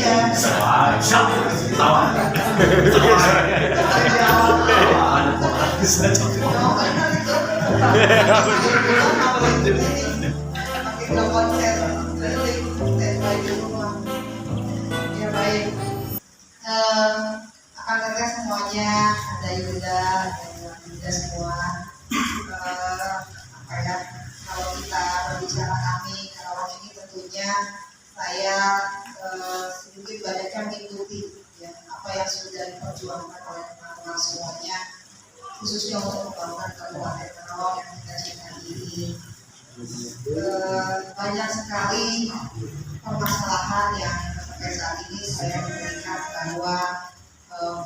Ya baik, akan datang semuanya, ada Yuda dan Yuda semua. Apa ya? Kalau kita berbicara kami, kalau ini tentunya saya sedikit banyaknya mengikuti ya, apa yang sudah diperjuangkan oleh teman-teman semuanya, khususnya untuk membangun Kabupaten Karawang yang kita cintai ini. Banyak sekali permasalahan yang sampai saat ini saya melihat bahwa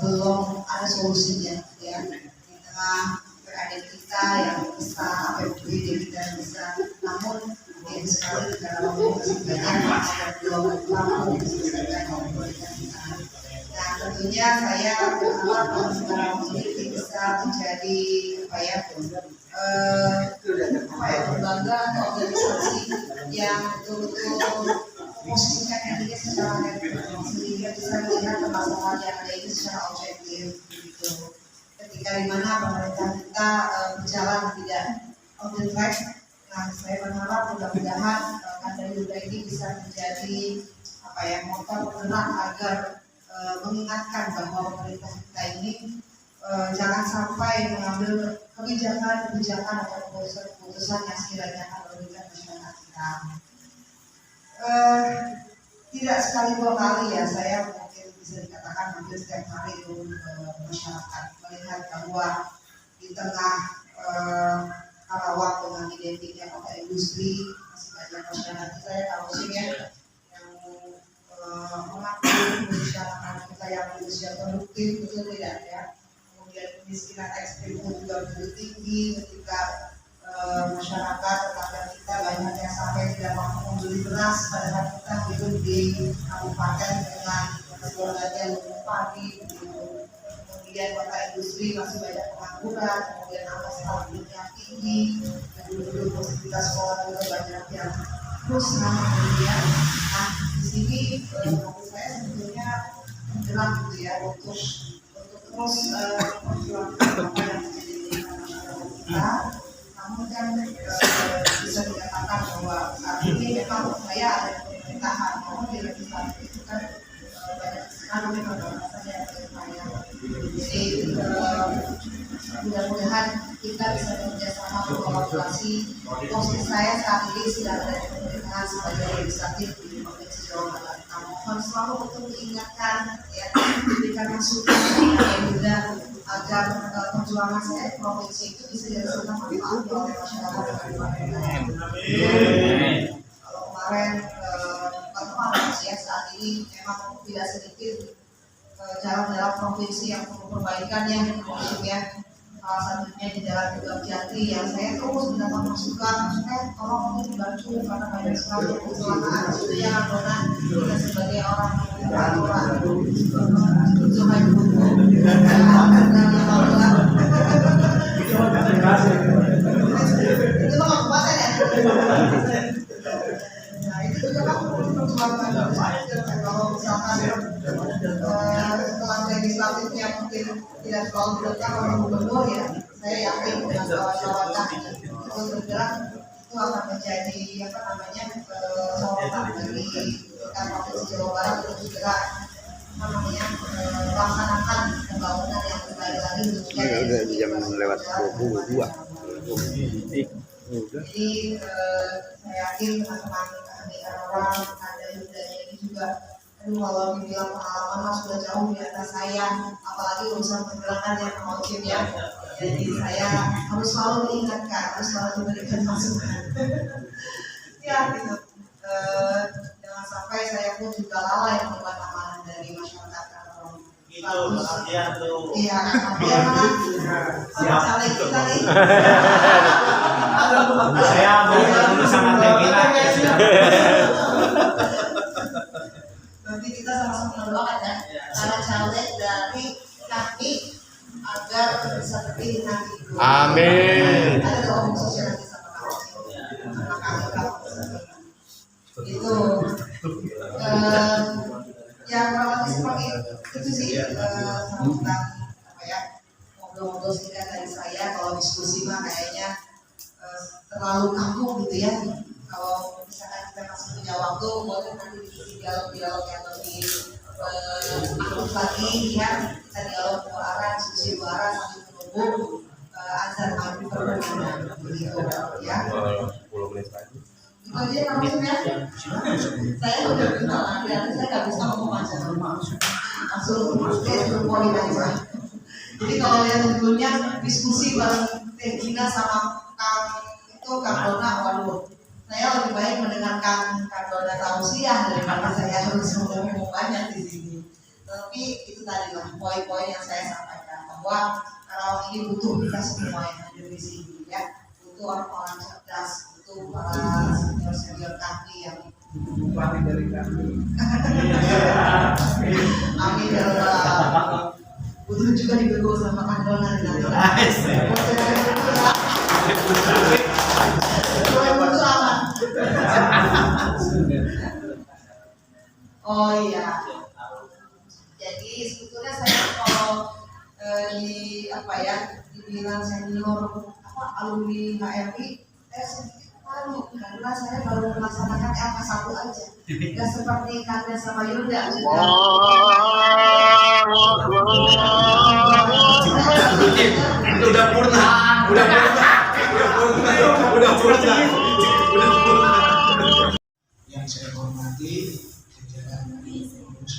belum ada solusinya ya, di tengah keadaan kita yang besar, APBD kita yang besar, namun yang sekali di dalam masih banyak yang belum mampu diselesaikan oleh pemerintah kita. Nah tentunya saya berharap program ini bisa menjadi lembaga atau organisasi yang betul-betul posisikan dirinya secara netral sehingga bisa melihat permasalahan yang ada ini secara objektif gitu. Ketika di mana pemerintah kita berjalan tidak on the track, nah saya berharap mudah-mudahan Kanda Yuda ini bisa menjadi motor penggerak agar mengingatkan bahwa pemerintah kita ini jangan sampai mengambil kebijakan atau keputusan yang sekiranya akan merugikan masyarakat kita. Tidak sekali dua kali ya, saya mungkin bisa dikatakan hampir setiap hari itu masyarakat melihat bahwa di tengah Karawang dengan identiknya kota industri masih banyak masyarakat kita yang musimnya yang mengaku masyarakat kita yang berusia produktif, betul tidak ya? Kemudian kemiskinan ekstrim itu juga begitu tinggi ketika masyarakat tetangga kita banyak yang sampai tidak mampu membeli beras, padahal kita hidup di kabupaten dengan keluarganya lumbung padi. Kemudian kota industri masih banyak pengangguran, kemudian angka stuntingnya tinggi, dan dulu fasilitas sekolah juga banyak yang rusak. Kemudian, nah di sini saya sebetulnya menjelang gitu ya untuk terus memperjuangkan apa yang menjadi masyarakat kita. Namun kan bisa dikatakan bahwa saat ini memang saya ada di pemerintahan, namun di legislatif itu kan banyak sekali pembahasan yang berupaya. Jadi mudah-mudahan kita bisa bekerjasama berkolaborasi. Posisi saya saat ini sudah ada di pemerintahan sebagai legislatif di Provinsi Jawa Barat. Mohon selalu untuk diingatkan ya, diberikan masukan yang juga agar perjuangan saya di provinsi itu bisa dirasakan manfaat oleh masyarakat dan kalau kemarin ya saat ini memang tidak sedikit jalan-jalan provinsi yang perlu perbaikan ya, maksudnya salah satunya di Jalan Gegap Jati yang saya terus mendapat masukan, tolong ini dibantu karena banyak sekali kecelakaan itu yang benar kita sebagai orang yang beraturan itu hanya itu mah kuatan ya. Nah itu juga kan perjuangan kalau misalkan setelah legislatifnya mungkin tidak terlalu dekat oleh gubernur ya, saya yakin dengan kawan-kawan itu bergerak itu akan menjadi sorotan dari kita Provinsi Jawa Barat untuk segera melaksanakan pembangunan yang kembali lagi udah jam lewat 22. Jadi saya yakin teman-teman kami Karawang ada Yuda ini juga kalau dibilang pengalaman mas sudah jauh di atas saya, apalagi urusan pergerakan yang mengojek ya. Jadi saya harus selalu diingatkan, harus selalu diberikan masukan. Ya gitu. Jangan sampai saya pun juga lalai mendapat amanah dari masyarakat Karawang. Itu dia tuh. Iya, dia kan sama caleg kita nih. Saya mau sangat tergila. Nanti kita sama-sama mendoakan ya, para caleg dari kami agar bisa terpilih nanti. Amin. Ada doa khusus nanti sama kami. Itu Ya kurang lebih seperti itu sih sambutan apa ya ngobrol-ngobrol singkat dari saya. Kalau diskusi mah kayaknya terlalu kaku gitu ya. Kalau misalkan kita masih punya waktu, boleh nanti diisi dialog-dialog yang lebih aktif lagi ya. Kita dialog dua arah, diskusi dua arah sambil menunggu azan maghrib berkumandang begitu ya. 10 menit lagi. Itu aja maksudnya. Saya udah bilang nanti saya nggak bisa ngomong macam langsung poin aja. Jadi kalau lihat sebelumnya diskusi bareng Teh Gina sama Kang Dona, waduh, saya lebih baik mendengarkan Kang Dona tausiah daripada saya harus ngomong banyak di sini. Tapi itu tadi lah poin-poin yang saya sampaikan bahwa kalau ini butuh kita semua yang hadir di sini ya, butuh orang-orang cerdas, butuh para senior-senior kami yang Bupati dari kami. amin ya Allah. Butuh juga dibego sama Kang Dona dan Oh iya. Jadi sebetulnya saya kalau di apa ya dibilang senior apa alumni HRI, saya sedikit malu karena saya baru melaksanakan LK1 aja. Nggak seperti Kanda sama Yuda. Itu udah purna. Yang saya hormati jajaran pengurus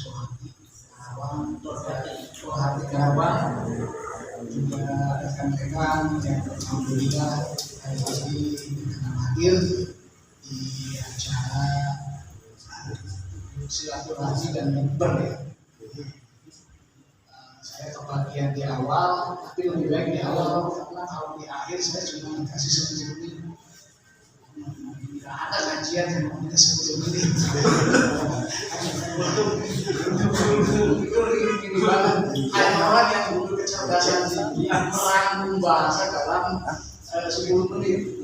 Kohati Karawang, juga rekan-rekan yang alhamdulillah hari ini hadir di acara silaturahmi dan mimbar ya. Saya kebagian di awal, tapi lebih baik di awal karena kalau di akhir saya cuma dikasih 10 menit. Tidak ada kajian yang namanya 10 menit. Ini banget. Ada orang yang butuh kecerdasan tinggi, merangkum bahasa dalam 10 menit.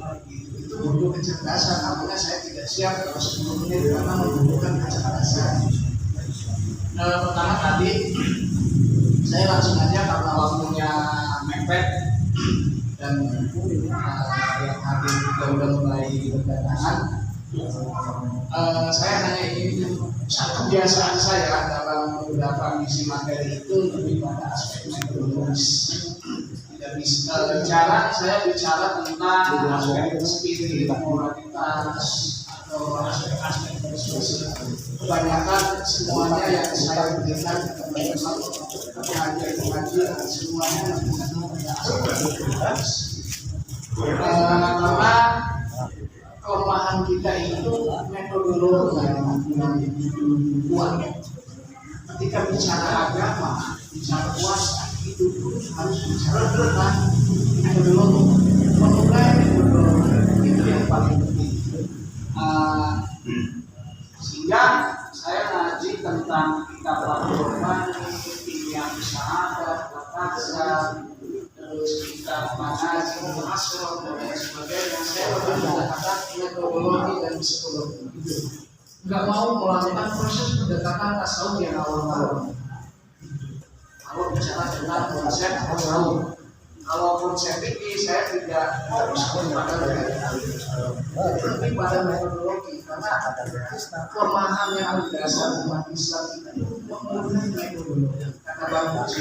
Itu butuh kecerdasan. Makanya saya tidak siap kalau 10 menit karena membutuhkan kecerdasan. Pertama tadi saya langsung aja karena waktunya mepet dan yang hadir juga udah mulai berdatangan. Saya hanya ingin satu kebiasaan saya dalam beberapa misi materi itu lebih pada aspek metodologis. Tidak bisa saya bicara tentang aspek spirit, moralitas atau aspek-aspek sosial. Kebanyakan semuanya yang saya berikan teman-teman pengajian semuanya pada aspek karena kelemahan kita itu metodologi yang kuat. Ketika bicara agama, bicara puasa itu harus bicara tentang metodologi. Mengenai metodologi itu yang paling penting. Sehingga saya ngaji tentang kitab Al-Qur'an, yang sahabat, Al-Qasar, terus kitab Manazil, Asrar dan lain sebagainya. Saya lebih menggunakan metodologi dan psikologi. Nggak mau melakukan proses pendekatan tasawuf yang awal-awal. Kalau bicara tentang konsep tasawuf, kalau konsep ini saya tidak harus pada tapi pada metodologi karena kelemahan yang berdasar umat Islam itu menggunakan metodologi karena bagus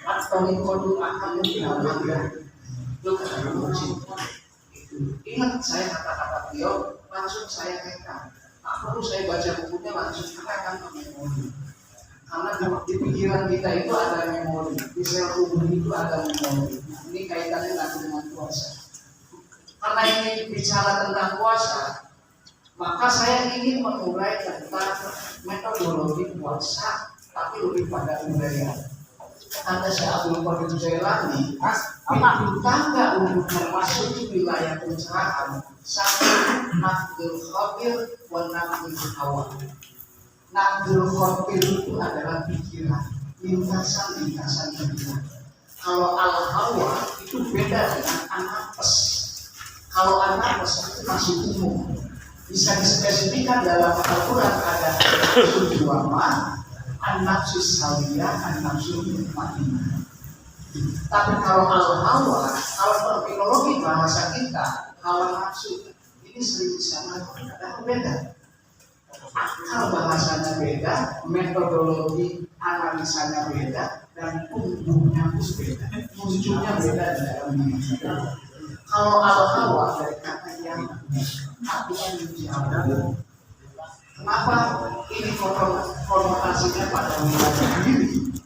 atau kodul akan menjadi itu metodologi. Ingat saya kata-kata beliau langsung saya rekam. Tak perlu saya baca bukunya langsung rekam ke memori. Karena di pikiran kita itu ada memori, di sel tubuh itu ada memori. Ini kaitannya nanti dengan puasa. Karena ini bicara tentang puasa, maka saya ingin mengurai tentang metodologi puasa, tapi lebih pada budaya. Kata Syekh Abdul Qadir Jailani, pintu tangga untuk memasuki wilayah pencerahan satu nafdul khabir wa nafdul hawa. Nafdul khabir itu adalah pikiran, lintasan-lintasan pikiran. Kalau al-hawa itu beda dengan anapes. Kalau anapes itu masih umum, bisa dispesifikkan dalam Al-Quran ada tujuan, an-nafsu sawiyah, an-nafsu mutmainnah. Tapi kalau al-hawa, kalau terminologi bahasa kita, hawa nafsu ini sering sama, ada beda. Akal bahasanya beda, metodologi analisanya beda, dan tumbuhnya pun beda, munculnya beda dalam diri kita. Kalau al-hawa dari kata yang artinya menjauh. Kenapa ini konotasinya pada wilayah diri?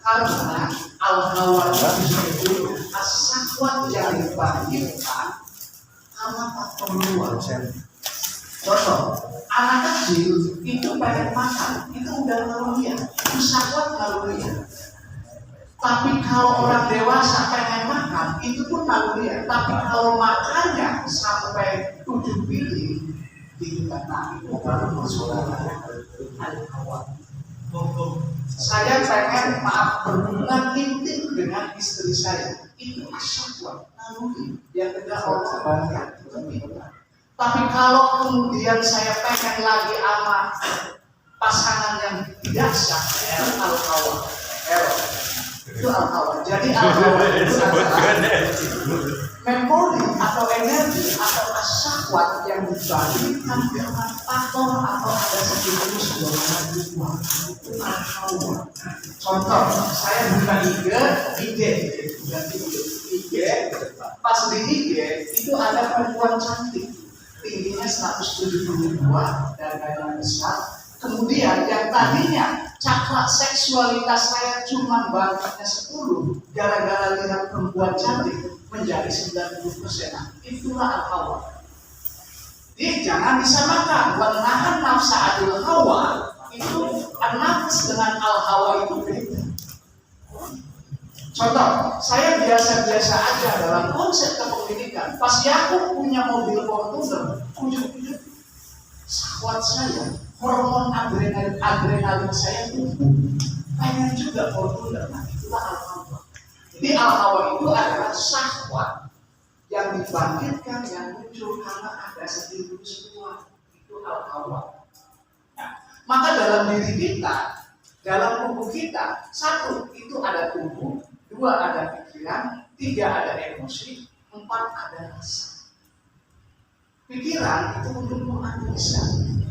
Karena al-hawa itu as-sahwat yang dibangkitkan karena faktor luar. Contoh, anak kecil itu pengen makan, itu udah naluriah, itu syahwat naluriah. Tapi kalau orang dewasa pengen makan, itu pun naluriah. Tapi kalau makannya sampai 7 piring, itu kata itu baru masuk al-hawa. Saya pengen berhubungan intim dengan istri saya, itu asyahwat naluri yang tidak Allah bangga. Tapi kalau kemudian saya pengen lagi sama pasangan yang tidak sah, itu al-hawa. Itu al-hawa. Jadi al-hawa itu adalah memori atau energi atau syahwat yang dibangkitkan dengan faktor atau ada stimulus dorongan ritual. Itu al-hawa. Contoh, saya buka IG, pas di IG itu ada perempuan cantik, tingginya 172 dan badannya besar. Kemudian yang tadinya cakra seksualitas saya cuma bangkitnya 10, gara-gara lihat perempuan cantik menjadi 90%. Itulah al-hawa. Jadi jangan disamakan. Menahan nafsa adil hawa itu an-nafs dengan al-hawa itu beda. Contoh, saya biasa-biasa aja dalam konsep kepemilikan. Pas aku punya mobil Fortuner, ujuk-ujuk syahwat saya, hormon adrenalin saya tumbuh. Pengen juga Fortuner. Nah, itulah al-hawa. Jadi al-hawa itu adalah syahwat yang dibangkitkan, yang muncul karena ada stimulus luar. Itu al-hawa. Nah, maka dalam diri kita, dalam tubuh kita, 1 itu ada tubuh, 2 ada pikiran, 3 ada emosi, 4 ada rasa. Pikiran itu untuk menganalisa.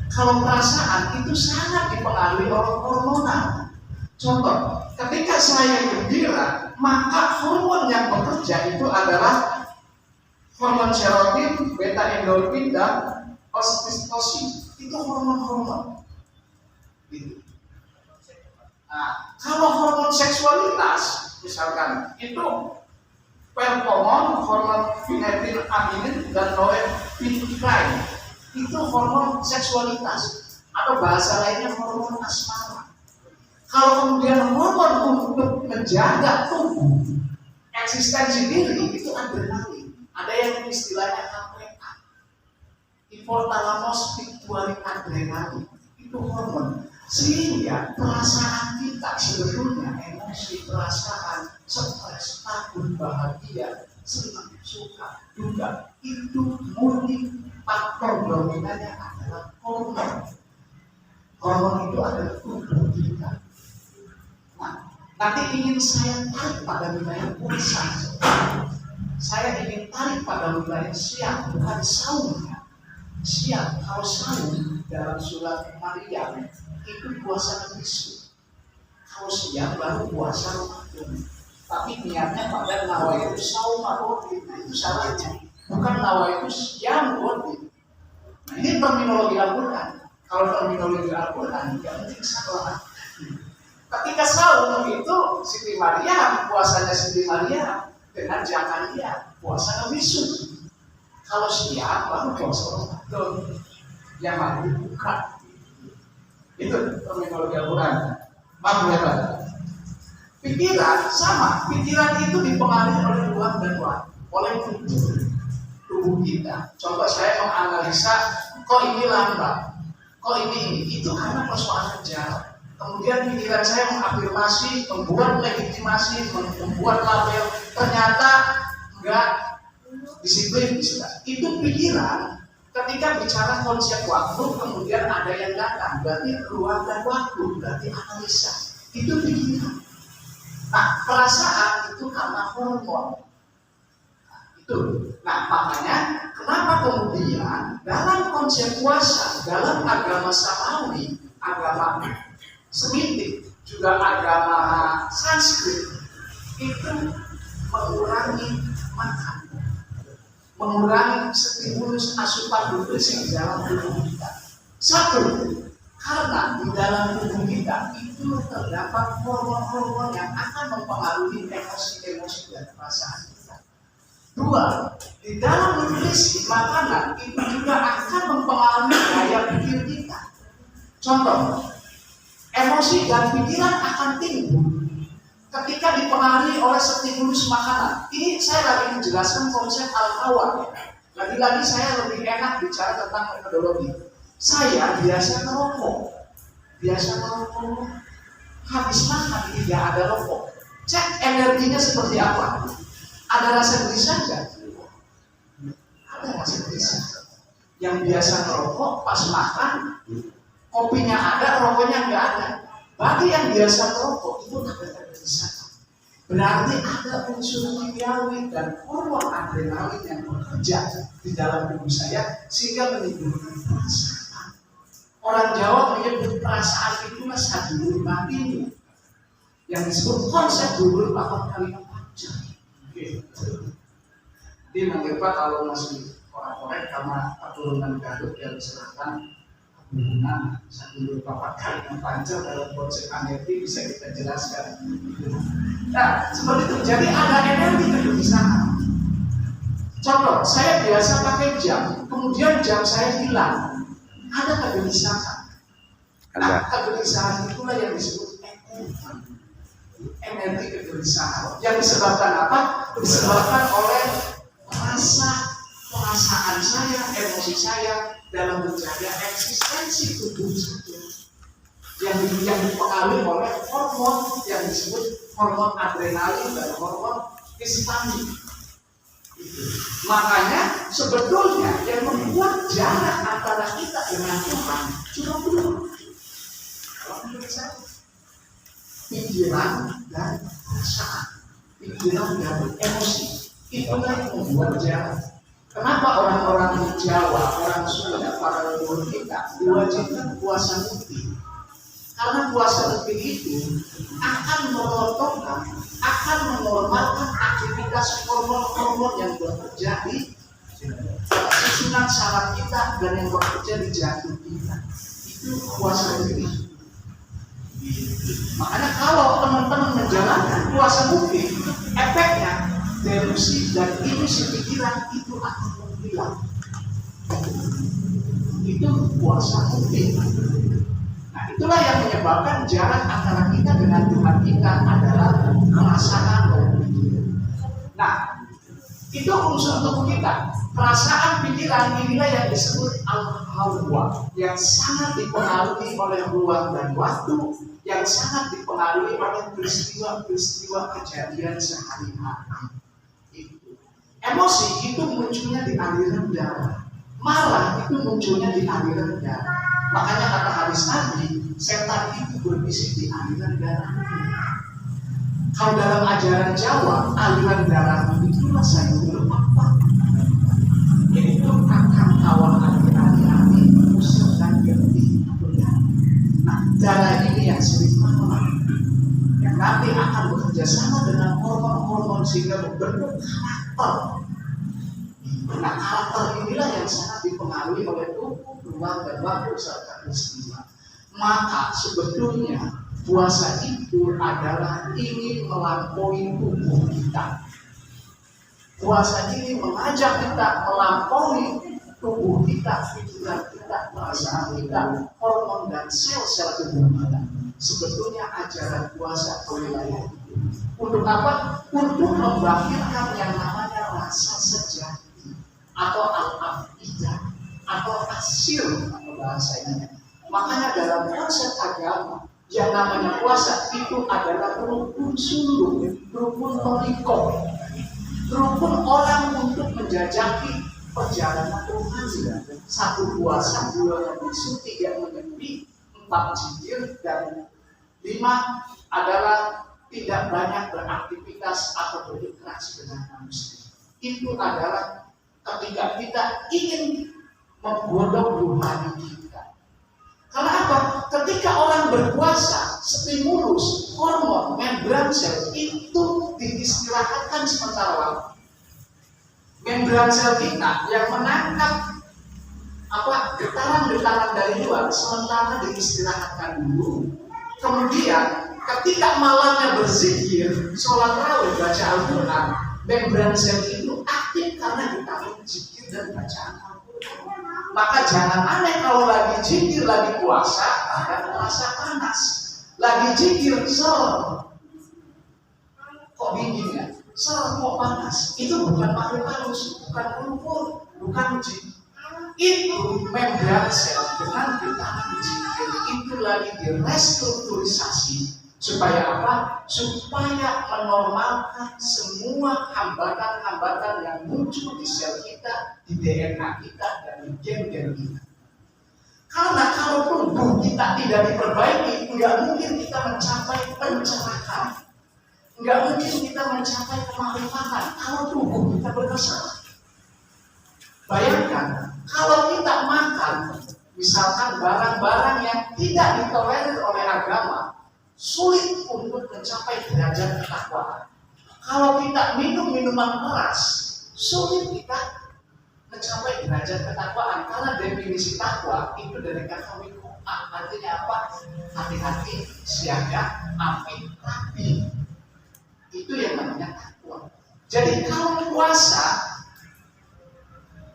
Kalau perasaan itu sangat dipengaruhi oleh hormonal. Contoh, ketika saya gembira, maka hormon yang bekerja itu adalah hormon serotonin, beta endorfin, dan oksitosin. Itu hormon-hormon. Gitu. Nah, kalau hormon seksualitas, misalkan itu performon, hormon phenylethylamine dan norepinephrine, itu hormon seksualitas atau bahasa lainnya hormon asmara. Kalau kemudian hormon untuk menjaga tubuh, eksistensi diri itu adrenalin. Ada yang istilahnya HPA, hypothalamus pituitary adrenalin, itu hormon. Sehingga perasaan kita sebetulnya emosi, perasaan, stres, takut, bahagia, senang, suka, duka, itu murni faktor dominannya adalah hormon. Hormon itu adalah tubuh kita. Nah, nanti ingin saya tarik pada wilayah puasa. Saya ingin tarik pada wilayah siang, bukan saumnya. Siang, kalau saum dalam surat Maryam itu puasa bisu. Kalau siang baru puasa Ramadan. Tapi niatnya pada nawaitu saum Ramadan. Nah, itu salahnya. Bukan nawaitu siang Ramadan. Nah, ini terminologi Al-Quran. Kalau terminologi Al-Quran tidak mungkin salah. Ketika saum itu Siti Maryam, puasanya Siti Maryam dengan Zakaria, puasa bisu. Kalau siang baru puasa Ramadan. Yang mati bukan. Itu terminologi Al-Quran. Paham ya Pak? Pikiran sama. Pikiran itu dipengaruhi oleh ruang dan waktu, oleh tubuh kita. Coba saya menganalisa, kok ini lambat, kok ini. Itu karena persoalan jarak. Kemudian pikiran saya mengafirmasi, membuat legitimasi, membuat label. Ternyata enggak disiplin. Itu pikiran. Ketika bicara konsep waktu, kemudian ada yang datang, berarti ruang dan waktu, berarti analisa. Itu pikiran. Nah, perasaan itu karena hormon. Itu. Nah, makanya kenapa kemudian dalam konsep puasa, dalam agama Samawi, agama Semitik, juga agama Sanskrit, itu mengurangi makan, mengurangi stimulus asupan nutrisi di dalam tubuh kita. Satu, karena di dalam tubuh kita itu terdapat hormon-hormon yang akan mempengaruhi emosi-emosi dan perasaan kita. Dua, di dalam nutrisi makanan itu juga akan mempengaruhi gaya pikir kita. Contoh, emosi dan pikiran akan timbul ketika dipengaruhi oleh stimulus makanan. Ini saya lagi menjelaskan konsep al-hawa. Lagi-lagi saya lebih enak bicara tentang metodologi. Saya biasa merokok, habis makan tidak ada rokok. Cek energinya seperti apa. Ada rasa gelisah enggak? Ada rasa gelisah. Yang biasa merokok pas makan, kopinya ada, rokoknya enggak ada. Bagi yang biasa merokok itu ada kegelisahan. Berarti ada unsur kimiawi dan hormon adrenalin yang bekerja di dalam tubuh saya sehingga menimbulkan perasaan. Orang Jawa menyebut perasaan itu sadulur matinya, yang disebut konsep dulur 8 kali 4 jam. Dia mengira kalau masih orang-orang karena keturunan Garut dari selatan, nah, sadulur 4 kali 4 jam dalam konsep energi bisa kita jelaskan. Nah, seperti itu. Jadi ada energi kegelisahan. Contoh, saya biasa pakai jam, kemudian jam saya hilang. Ada kegelisahan. Nah, kegelisahan itulah yang disebut energi kegelisahan. Yang disebabkan apa? Disebabkan oleh perasaan saya, emosi saya dalam menjaga eksistensi tubuh saya. Yang dipengaruhi oleh hormon yang disebut hormon adrenalin dan hormon histamin. Makanya sebetulnya yang membuat jarak antara kita dengan Tuhan cuma dua. Kalau menurut saya, pikiran dan perasaan, pikiran dan emosi, itulah yang membuat jarak. Kenapa orang-orang Jawa, orang Sunda, para leluhur kita diwajibkan puasa rutin? Karena puasa rutin itu akan merotokkan, akan menormalkan aktivitas hormon-hormon yang bekerja di susunan saraf kita dan yang bekerja di jantung kita. Itu puasa rutin. Makanya kalau teman-teman menjalankan puasa rutin, efeknya delusi dan ilusi pikiran itu akan menghilang. Itu puasa rutin. Nah, itulah yang menyebabkan jarak antara kita dengan Tuhan kita adalah perasaan dan pikiran. Nah, itu unsur tubuh kita. Perasaan, pikiran, inilah yang disebut al-hawa, yang sangat dipengaruhi oleh ruang dan waktu, yang sangat dipengaruhi oleh peristiwa-peristiwa kejadian sehari-hari. Emosi itu munculnya di aliran darah, marah itu munculnya di aliran darah. Makanya kata hadis Nabi, setan itu berbisik di aliran darah. Kalau dalam ajaran Jawa, aliran darah itulah sayur apa? Yaitu akan kawah hati-hati, pusat dan gerti. Nah, darah ini yang sering marah, yang nanti akan bekerja sama dengan hormon-hormon sehingga membentuk karakter. Nah, karakter inilah yang sangat dipengaruhi oleh tubuh, ruang, dan waktu serta peristiwa. Maka sebetulnya puasa itu adalah ingin melampaui tubuh kita. Puasa ini mengajak kita melampaui tubuh kita, pikiran kita, perasaan kita, hormon dan sel-sel tubuh kita. Sebetulnya ajaran puasa ke wilayah itu. Untuk apa? Untuk membangkitkan yang namanya rasa sejati atau al-afidah atau asil atau bahasanya. Makanya dalam konsep agama yang namanya puasa itu adalah rukun suluk, rukun torikoh, rukun orang untuk menjajaki perjalanan rohani. 1 puasa, 2 bisu, 3 menepi, 4 zikir, dan 5 adalah tidak banyak beraktivitas atau berinteraksi dengan manusia. Itu adalah ketika kita ingin menggodok rohani kita. Karena apa? Ketika orang berpuasa, stimulus, hormon, membran sel itu diistirahatkan sementara waktu. Membran sel kita yang menangkap getaran-getaran dari luar sementara diistirahatkan dulu. Kemudian ketika malamnya berzikir, sholat rawih, baca Al-Quran, membran sel itu aktif karena getaran zikir dan bacaan Al-Quran. Maka jangan aneh kalau lagi zikir, lagi puasa, ada terasa panas. Lagi zikir, kok dingin ya? Kok panas? Itu bukan paru-paru, bukan lumpur, bukan jin. Itu membran sel dengan getaran zikir itu lagi direstrukturisasi. Supaya apa? Supaya menormalkan semua hambatan-hambatan yang muncul di sel kita, di DNA kita, dan di gen-gen kita. Karena kalau tubuh kita tidak diperbaiki, tidak mungkin kita mencapai pencerahan. Nggak mungkin kita mencapai kemarifatan kalau tubuh kita bermasalah. Bayangkan, kalau kita makan, misalkan barang-barang yang tidak ditolerir oleh agama, sulit untuk mencapai derajat ketakwaan. Kalau kita minum minuman keras, sulit kita mencapai derajat ketakwaan. Karena definisi takwa itu dari kata wikoa, artinya apa? Hati-hati, siaga, api, rapi. Itu yang namanya takwa. Jadi kalau puasa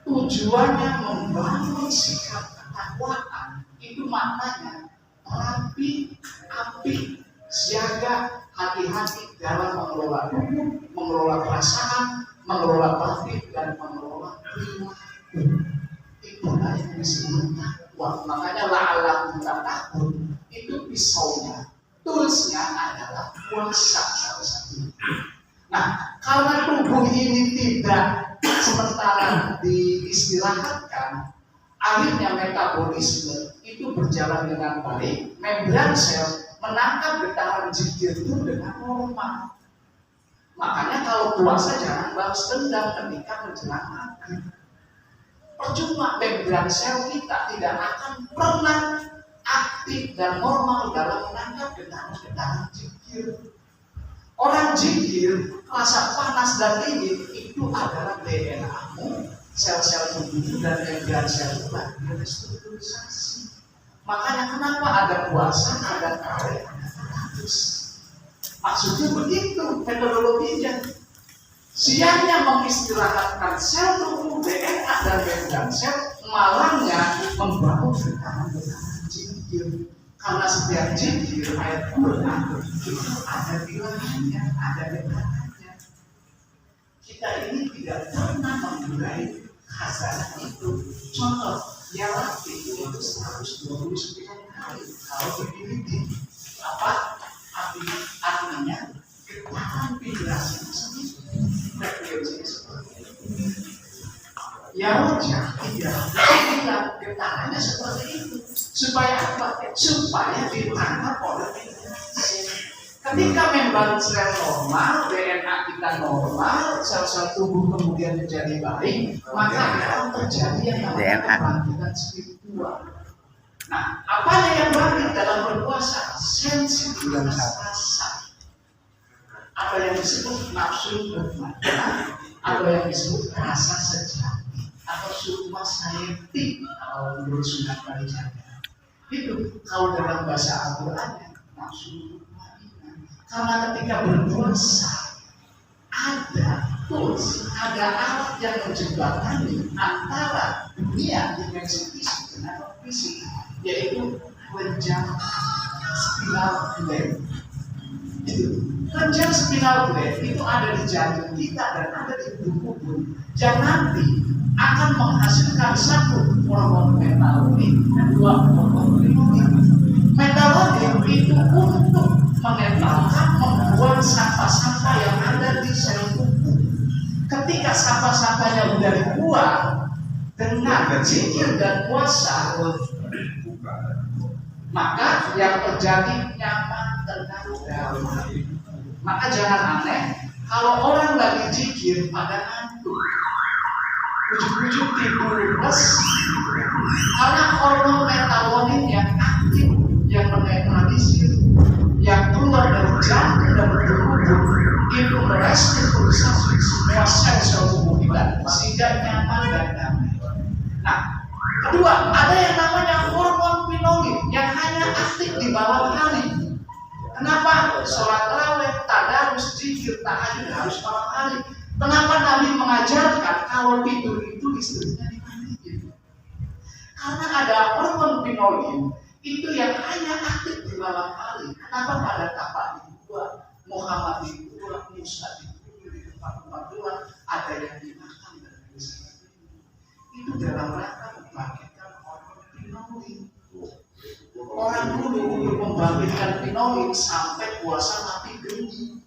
tujuannya membangun sikap ketakwaan, itu maknanya rapi, api, siaga, hati-hati dalam mengelola tubuh, mengelola perasaan, mengelola batin, dan mengelola perilaku. Itulah yang disebut takwa. Makanya la'allakum tattaqun itu pisaunya, toolsnya adalah puasa salah satunya. Nah, karena tubuh ini tidak sementara diistirahatkan, akhirnya metabolisme itu berjalan dengan baik. Membran sel menangkap getaran zikir itu dengan normal. Makanya kalau puasa jangan balas dendam ketika menjelang maghrib. Percuma membran sel kita tidak akan pernah aktif dan normal dalam menangkap getaran-getaran zikir. Orang zikir, rasa panas dan dingin itu adalah DNA-mu, sel-sel tubuh dan membran sel itu lagi restrukturisasi. Makanya kenapa ada puasa, ada karet, ada teratus. Maksudnya begitu metodologinya. Siangnya mengistirahatkan sel tubuh, DNA dan membran sel, malamnya membangun getaran-getaran zikir. Karena setiap zikir ayat Quran itu ada bilangannya, ada getarannya. Kita ini tidak pernah menggunakan khazanah itu. Contoh, ya waktu itu 129 kali. Kalau dipilih artinya getaran vibrasi tersebut frekuensinya seperti itu. Ya wajah tidak bilang getarannya seperti itu. Supaya apa? Supaya ditangkap oleh vibrasi. Ketika membran sel normal, DNA kita normal, sel-sel tubuh kemudian menjadi baik, maka akan terjadi yang namanya kebangkitan spiritual. Nah, apa yang bangkit dalam berpuasa? Sensitivitas rasa. Apa yang disebut nafsu bermakna, atau yang disebut rasa sejati, atau sukma sayati, kalau menurut Sunan Kalijaga. Itu kalau dalam bahasa Al-Quran nafsu. Karena ketika berpuasa ada tools, ada alat yang menjembatani antara dunia dimensi fisik dengan fisik, yaitu kelenjar spinal gland. Kelenjar spinal gland itu ada di jantung kita dan ada di tubuh yang nanti akan menghasilkan satu hormon metalonik dan 2 hormon linonik. Metalonik itu untuk menetapkan, membuang sampah-sampah yang ada di sel tubuh. Ketika sampah-sampahnya sudah dibuang, dengan zikir dan puasa, maka yang terjadi nyaman, tenang, damai. Maka jangan aneh kalau orang lagi zikir pada ngantuk, ujung-ujung tidur plus, karena hormon metalonin yang aktif, yang menetralisir, yang keluar dari jantung dan tubuh itu merestrukturisasi semua sel-sel tubuh kita sehingga nyaman dan damai. Nah, kedua, ada yang namanya hormon pinolin yang hanya aktif di malam hari. Kenapa? Sholat tarawih, tadarus, zikir, tahajud harus malam hari. Kenapa Nabi mengajarkan kalau tidur itu istrinya dimandiin? Karena ada hormon pinolin itu yang hanya aktif di malam hari. Kenapa pada kapan dibuat, Muhammad dibuat, Musa dibuat, di tempat-tempat luar ada yang dimakan dan lain sebagainya. Itu dalam rangka membangkitkan hormon pinolin. Orang dulu untuk membangkitkan pinolin sampai puasa mati geni,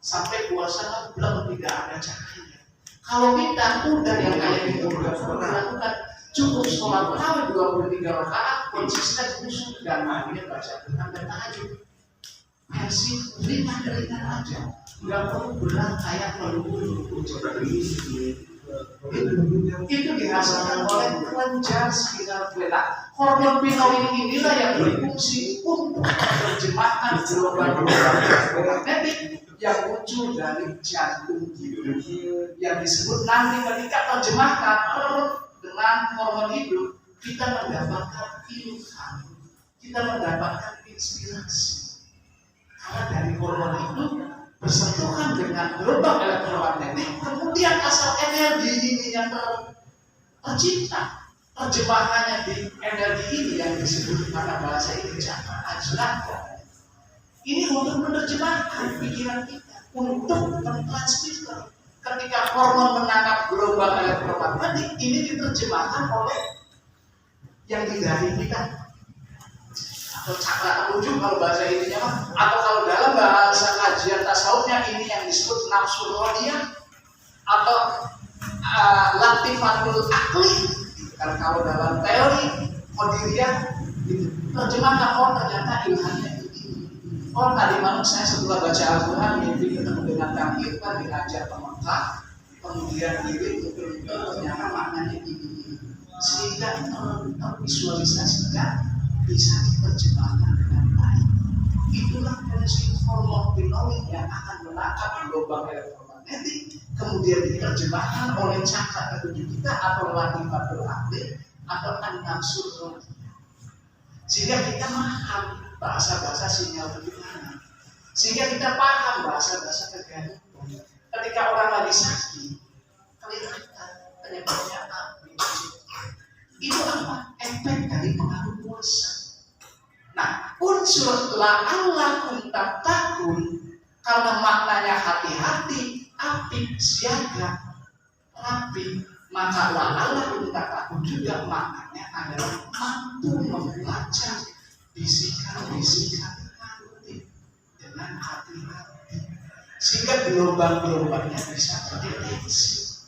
sampai puasa ngebleng tidak ada cahaya. Kalau kita udah yang kayak gitu lakukan, cukup sholat tarawih 23 rakaat konsisten khusyuk dan akhirnya baca Quran dan tahajud. Versi ringan-ringan aja, nggak perlu berat kayak melulu. Itu dihasilkan oleh kelenjar sekitar kita. Hormon pinolin inilah yang berfungsi untuk menerjemahkan gelombang-gelombang elektromagnetik yang muncul dari jantung hidup, yang disebut nanti ketika terjemahkan dengan hormon hidup, kita mendapatkan ilham, kita mendapatkan inspirasi. Karena dari hormon itu bersentuhan dengan gelombang elektromagnetik, kemudian asal energi ini yang tercipta, terjemahannya di energi ini yang disebut pada bahasa ini cakra ajnata. Ini untuk menerjemahkan pikiran kita, untuk mentransmitter. Ketika hormon menangkap gelombang elektromagnetik, ini diterjemahkan oleh yang di dahi kita, atau cakra telunjuk kalau bahasa ininya mah, atau kalau dalam bahasa kajian tasawufnya ini yang disebut nafsu rodiyah atau latifatul akli. Karena kalau dalam teori Qadiriyah itu terjemahkan, oh ternyata ilhamnya ini. Oh tadi malam saya setelah baca Al-Quran mimpi ketemu dengan Kang Irfan diajak ke Mekah, kemudian diri ternyata maknanya ini, sehingga tervisualisasikan bisa diterjemahkan dengan baik. Itulah fungsi hormon pinolin yang akan menangkap gelombang elektromagnetik, kemudian diterjemahkan oleh cakra ketujuh kita atau latifatul akli atau an-nafsul rodiyah. Sehingga kita paham bahasa-bahasa sinyal bagaimana. Sehingga kita paham bahasa-bahasa kegaduhan. Ketika orang lagi sakit, kelihatan penyebabnya apa? Itu apa? Efek dari pengaruh puasa. Nah, unsur la'allakum tattaqun karena maknanya hati-hati, apik, siaga, rapi, maka la'allakum tattaqun juga maknanya adalah mampu membaca bisikan-bisikan hati dengan hati-hati sehingga gelombang-gelombangnya bisa terdeteksi.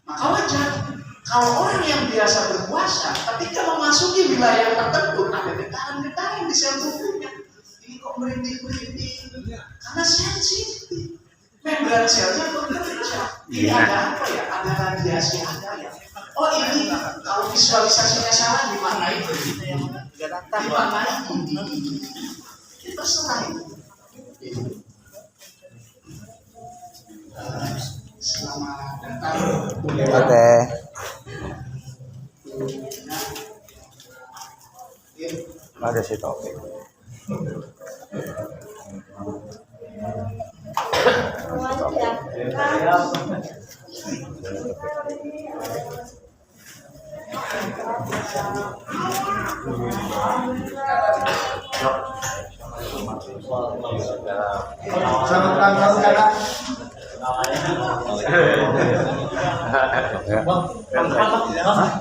Maka wajar kalau orang yang biasa berpuasa, ketika memasuki wilayah tertentu ada getaran-getaran di sel tubuhnya. Ini kok merinding-merinding? Karena sensitif. Membran selnya bekerja. Ini ada apa ya? Ada radiasi ada ya. Oh ini kalau visualisasinya salah di mana itu? Di mana ini? Kita serah itu. Selamat datang. Oke. Ada si Taufik. Selamat tanggal kakak.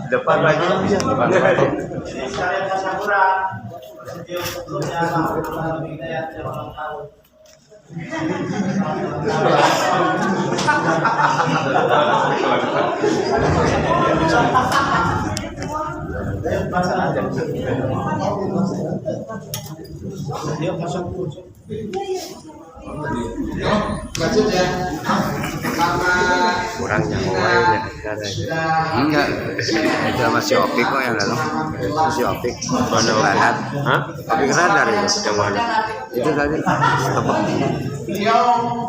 Depan lagi. Sekalian Kasabura. Video sebelumnya Pak Hidayat yang ulang tahun. Lanjut ya. Karena Kurang yang lainnya enggak, itu masih opik kok yang lalu, masih opik mana banget, opik radar ya yang mana itu tadi apa? Beliau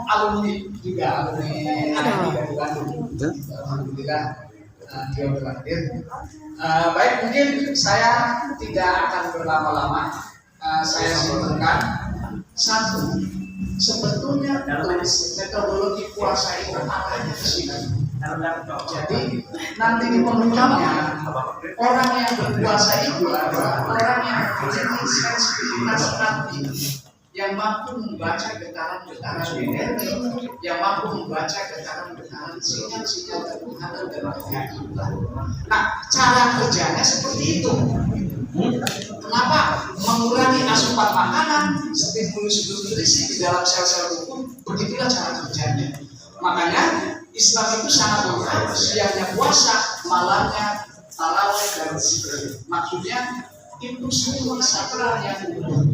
alumni juga, alumni dari Bandung. Alhamdulillah dia berhadir. Baik, mungkin saya tidak akan berlama-lama. Saya simpulkan satu, sebetulnya metodologi puasa itu adanya di sini. Jadi nanti di penghujungnya orang yang berpuasa itu adalah orang yang memiliki sensitivitas hati, yang mampu membaca getaran-getaran energi, yang mampu membaca getaran-getaran sinyal-sinyal ketuhanan dan kehidupan. Nah, cara kerjanya seperti itu. Kenapa? Mengurangi asupan makanan, stimulus nutrisi di dalam sel-sel tubuh, begitulah cara kerjanya. Makanya Islam itu sangat menghargai siangnya puasa, malamnya tarawih dan zikir. Maksudnya itu semua sakral yang utuh.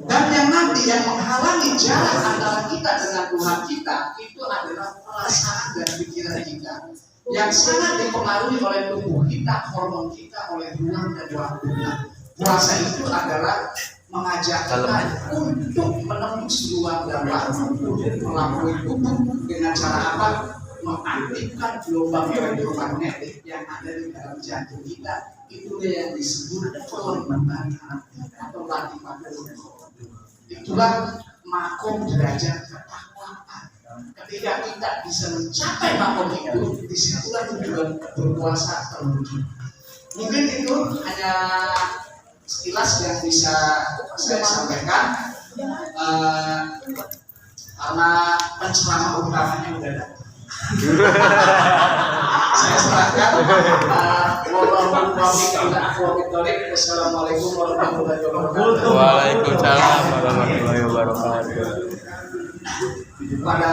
Dan yang nanti yang menghalangi jarak antara kita dengan Tuhan kita itu adalah perasaan dan pikiran kita yang sangat dipengaruhi oleh tubuh kita, hormon kita, oleh ruang dan waktu kita. Puasa itu adalah mengajak kita untuk menembus ruang dan waktu melalui tubuh dengan cara apa? Mengaktifkan gelombang elektromagnetik yang ada di dalam jantung kita. Itulah yang disebut kelembaban atau latih pada. Itulah makom derajat ketakwaan. Ketika kita bisa mencapai makom itu, disitulah tujuan berpuasa terwujud. Mungkin itu hanya sekilas yang bisa saya sampaikan, karena penceramah utamanya udah ada. Saya serahkan. Wassalamualaikum warahmatullahi wabarakatuh. Waalaikumsalam warahmatullahi wabarakatuh. Pada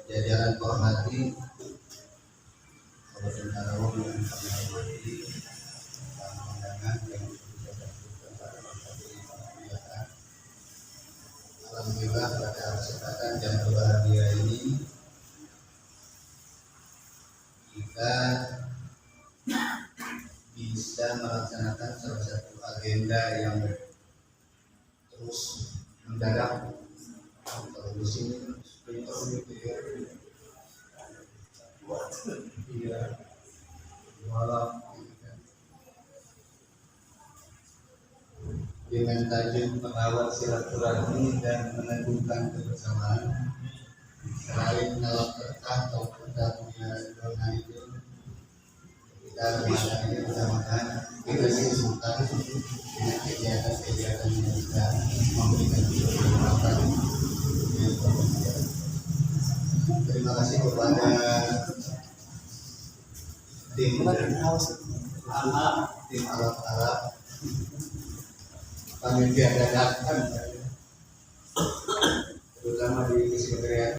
jajaran kehormati, saudara umum yang kami hormati, undangan yang alhamdulillah pada kesempatan yang berbahagia ini kita bisa melaksanakan salah satu agenda yang terus mendadak terus ini dengan tajuk mengawal silaturahmi dan meneguhkan kebersamaan. Selain dalam berkah atau dunia zona itu, kita Ramadan ini mudah-mudahan kita disebutkan dengan kegiatan-kegiatan yang bisa memberikan kebermanfaatan. Terima kasih kepada tim alat-alat panitia dadakan, terutama di sekretariat